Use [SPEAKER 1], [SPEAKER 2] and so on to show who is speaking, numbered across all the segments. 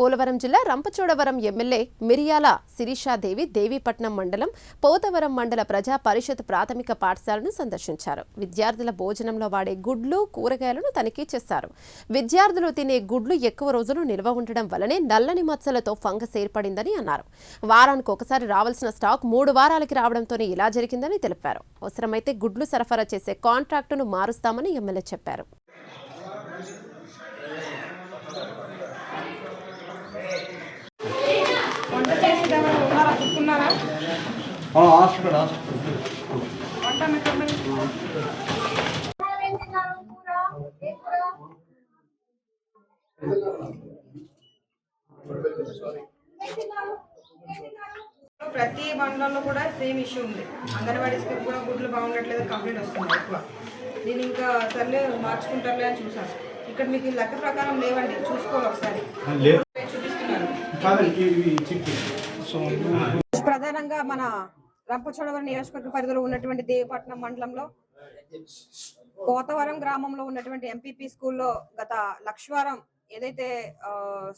[SPEAKER 1] పోలవరం జిల్లా రంపచోడవరం ఎమ్మెల్యే మిరియాల శిరీషాదేవి దేవీపట్నం మండలం పోతవరం మండల ప్రజా పరిషత్ ప్రాథమిక పాఠశాలను సందర్శించారు. విద్యార్థుల భోజనంలో వాడే గుడ్లు, కూరగాయలను తనిఖీ చేశారు. విద్యార్థులు తినే గుడ్లు ఎక్కువ రోజులు నిల్వ ఉండడం వల్లనే నల్లని మచ్చలతో ఫంగస్ ఏర్పడిందని అన్నారు. వారానికి ఒకసారి రావాల్సిన స్టాక్ 3 వారాలకి రావడంతోనే ఇలా జరిగిందని తెలిపారు. అవసరమైతే గుడ్లు సరఫరా చేసే కాంట్రాక్టును మారుస్తామని ఎమ్మెల్యే చెప్పారు.
[SPEAKER 2] ప్రతి మండలంలో కూడా సేమ్ ఇష్యూ ఉంది. అంగన్వాడీ స్కూల్ కూడా గుడ్లు బాగుండట్లేదు, కంప్లైంట్ వస్తుంది ఎక్కువ. నేను ఇంకా సర్లే మార్చుకుంటారులే అని చూసాను. ఇక్కడ మీకు లెక్క ప్రకారం లేవండి, చూసుకోవాలి ఒకసారి. చూపిస్తున్నాను. ప్రధానంగా మన రంపచోడవరం నియోజకవర్గ పరిధిలో ఉన్నటువంటి దేవీపట్నం మండలంలో పోతవరం గ్రామంలో ఉన్నటువంటి ఎంపీపీ స్కూల్లో గత లక్షవారం ఏదైతే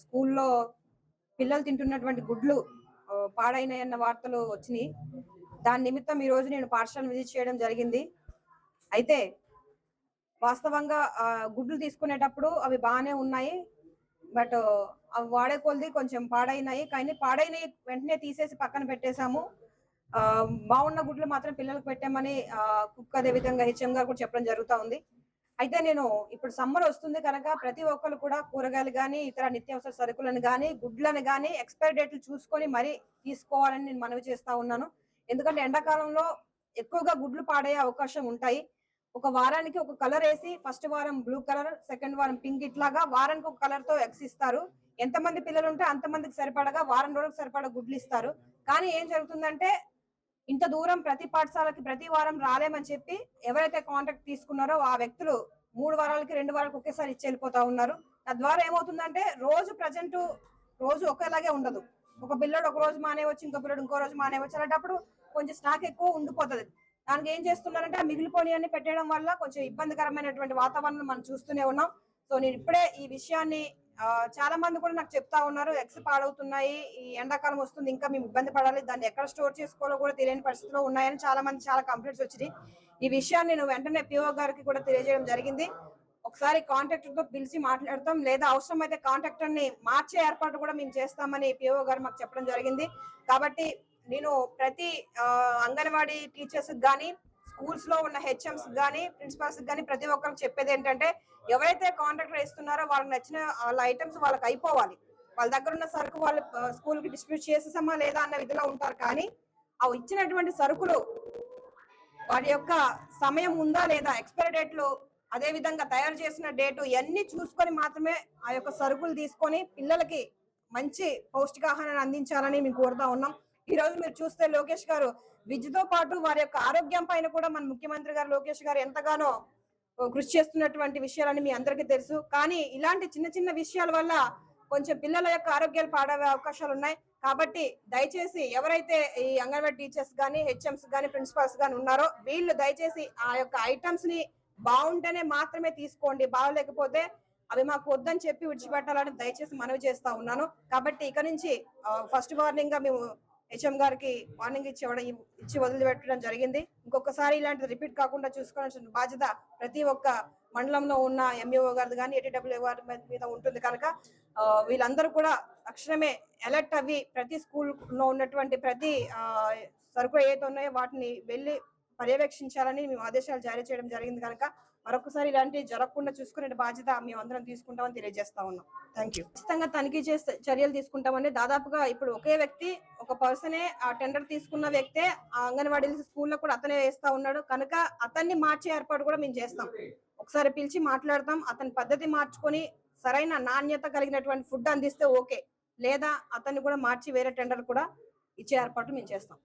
[SPEAKER 2] స్కూల్లో పిల్లలు తింటున్నటువంటి గుడ్లు పాడైనాయన్న వార్తలు వచ్చినాయి. దాని నిమిత్తం ఈ రోజు నేను పాఠశాలను విజిట్ చేయడం జరిగింది. అయితే వాస్తవంగా గుడ్లు తీసుకునేటప్పుడు అవి బాగానే ఉన్నాయి, బట్ అవి వాడే కొలది కొంచెం పాడైనాయి. కానీ పాడైనవి వెంటనే తీసేసి పక్కన పెట్టేశాము. బాగున్న గుడ్లు మాత్రం పిల్లలకు పెట్టామని కుక్ అదే విధంగా హెచ్ఎం గారు కూడా చెప్పడం జరుగుతూ ఉంది. అయితే నేను ఇప్పుడు సమ్మర్ వస్తుంది కనుక ప్రతి ఒక్కరు కూడా కూరగాయలు కానీ ఇతర నిత్యావసర సరుకులను కానీ గుడ్లను కానీ ఎక్స్పైరీ డేట్లు చూసుకొని మరీ తీసుకోవాలని నేను మనవి చేస్తా ఉన్నాను. ఎందుకంటే ఎండాకాలంలో ఎక్కువగా గుడ్లు పాడే అవకాశం ఉంటాయి. ఒక వారానికి ఒక కలర్ వేసి ఫస్ట్ వారం బ్లూ కలర్, సెకండ్ వారం పింక్, ఇట్లాగా వారానికి ఒక కలర్ తో ఎగ్స్ ఇస్తారు. ఎంతమంది పిల్లలు ఉంటే అంతమందికి సరిపడగా వారం రోజులకు సరిపడా గుడ్లు ఇస్తారు. కానీ ఏం జరుగుతుందంటే ఇంత దూరం ప్రతి పాఠశాలకి ప్రతి వారం రాలేమని చెప్పి ఎవరైతే కాంట్రాక్ట్ తీసుకున్నారో ఆ వ్యక్తులు 3 వారాలకి 2 వారాలకు ఒకేసారి ఇచ్చి వెళ్ళిపోతా ఉన్నారు. తద్వారా ఏమవుతుందంటే రోజు ఒకేలాగే ఉండదు. ఒక పిల్లడు ఒక రోజు మానేవచ్చు, ఇంకో పిల్లడు ఇంకో రోజు మానేవచ్చు. అలాంటప్పుడు కొంచెం స్టాక్ ఎక్కువ ఉండిపోతుంది. దానికి ఏం చేస్తున్నారంటే ఆ మిగిలిపోని అన్ని పెట్టడం వల్ల కొంచెం ఇబ్బందికరమైనటువంటి వాతావరణం మనం చూస్తూనే ఉన్నాం. సో నేను ఇప్పుడే ఈ విషయాన్ని చాలా మంది కూడా నాకు చెప్తా ఉన్నారు, ఎగ్స్ పాడవుతున్నాయి, ఈ ఎండాకాలం వస్తుంది, ఇంకా మేము ఇబ్బంది పడాలి, దాన్ని ఎక్కడ స్టోర్ చేసుకోవాలో కూడా తెలియని పరిస్థితిలో ఉన్నాయని చాలా కంప్లైంట్స్ వచ్చినాయి. ఈ విషయాన్ని నేను వెంటనే పిఓ గారికి కూడా తెలియజేయడం జరిగింది. ఒకసారి కాంట్రాక్టర్ తో పిలిచి మాట్లాడతాం, లేదా అవసరమైతే కాంట్రాక్టర్ ని మార్చే ఏర్పాటు కూడా మేము చేస్తామని పిఓ గారు మాకు చెప్పడం జరిగింది. కాబట్టి నేను ప్రతి అంగన్వాడీ టీచర్స్ కానీ స్కూల్స్ లో ఉన్న హెచ్ఎంస్ కానీ ప్రిన్సిపాల్స్ కానీ ప్రతి ఒక్కరికి చెప్పేది ఏంటంటే ఎవరైతే కాంట్రాక్టర్ ఇస్తున్నారో వాళ్ళకి నచ్చిన వాళ్ళ ఐటమ్స్ వాళ్ళకి అయిపోవాలి. వాళ్ళ దగ్గర ఉన్న సరుకు వాళ్ళు స్కూల్ కి డిస్ట్రిబ్యూట్ చేసేసామా లేదా అన్న విధిలో ఉంటారు. కానీ అవి ఇచ్చినటువంటి సరుకులు వాటి యొక్క సమయం ఉందా లేదా, ఎక్స్పైరీ డేట్లు, అదే విధంగా తయారు చేసిన డేటు ఇవన్నీ చూసుకొని మాత్రమే ఆ యొక్క సరుకులు తీసుకొని పిల్లలకి మంచి పౌష్టికాహారాన్ని అందించాలని మేము కోరుతా ఉన్నాం. ఈ రోజు మీరు చూస్తే లోకేష్ గారు విద్యతో పాటు వారి యొక్క ఆరోగ్యం పైన కూడా మన ముఖ్యమంత్రి గారు లోకేష్ గారు ఎంతగానో కృషి చేస్తున్నటువంటి విషయాలని మీ అందరికీ తెలుసు. కానీ ఇలాంటి చిన్న విషయాల వల్ల కొంచెం పిల్లల యొక్క ఆరోగ్యాలు పాడే అవకాశాలు ఉన్నాయి. కాబట్టి దయచేసి ఎవరైతే ఈ అంగన్వాడీ టీచర్స్ కానీ హెచ్ఎంస్ కానీ ప్రిన్సిపాల్స్ కానీ ఉన్నారో వీళ్ళు దయచేసి ఆ యొక్క ఐటమ్స్ ని బాగుంటేనే మాత్రమే తీసుకోండి, బాగలేకపోతే అవి మాకు వద్దని చెప్పి విడిచిపెట్టాలని దయచేసి మనవి చేస్తా ఉన్నాను. కాబట్టి ఇక నుంచి ఫస్ట్ వార్నింగ్ గా మేము హెచ్ఎం గారికి వార్నింగ్ ఇచ్చి వదిలిపెట్టడం జరిగింది. ఇంకొకసారి ఇలాంటిది రిపీట్ కాకుండా చూసుకోవాల్సిన బాధ్యత ప్రతి ఒక్క మండలంలో ఉన్న ఎంఈఓ గారిది కానీ ఏటీడబ్ల్యూ గారి మీద ఉంటుంది. కనుక వీళ్ళందరూ కూడా తక్షణమే అలర్ట్ అవి ప్రతి స్కూల్లో ఉన్నటువంటి ప్రతి సరుకులు ఏదైతే ఉన్నాయో వాటిని వెళ్ళి పర్యవేక్షించాలని మేము ఆదేశాలు జారీ చేయడం జరిగింది. కనుక మరొకసారి ఇలాంటివి జరగకుండా చూసుకునే బాధ్యత మేము అందరం తీసుకుంటామని తెలియజేస్తా ఉన్నాం. Thank you. ఖచ్చితంగా తనిఖీ చేసే చర్యలు తీసుకుంటామని దాదాపుగా ఇప్పుడు ఒకే వ్యక్తి, ఒక పర్సనే ఆ టెండర్ తీసుకున్న వ్యక్తే ఆ అంగన్వాడీ స్కూల్లో కూడా అతనే వేస్తా ఉన్నాడు. కనుక అతన్ని మార్చే ఏర్పాటు కూడా మేము చేస్తాం. ఒకసారి పిలిచి మాట్లాడతాం, అతని పద్ధతి మార్చుకొని సరైన నాణ్యత కలిగినటువంటి ఫుడ్ అందిస్తే ఓకే, లేదా అతన్ని కూడా మార్చి వేరే టెండర్ కూడా ఇచ్చే ఏర్పాటు మేము చేస్తాం.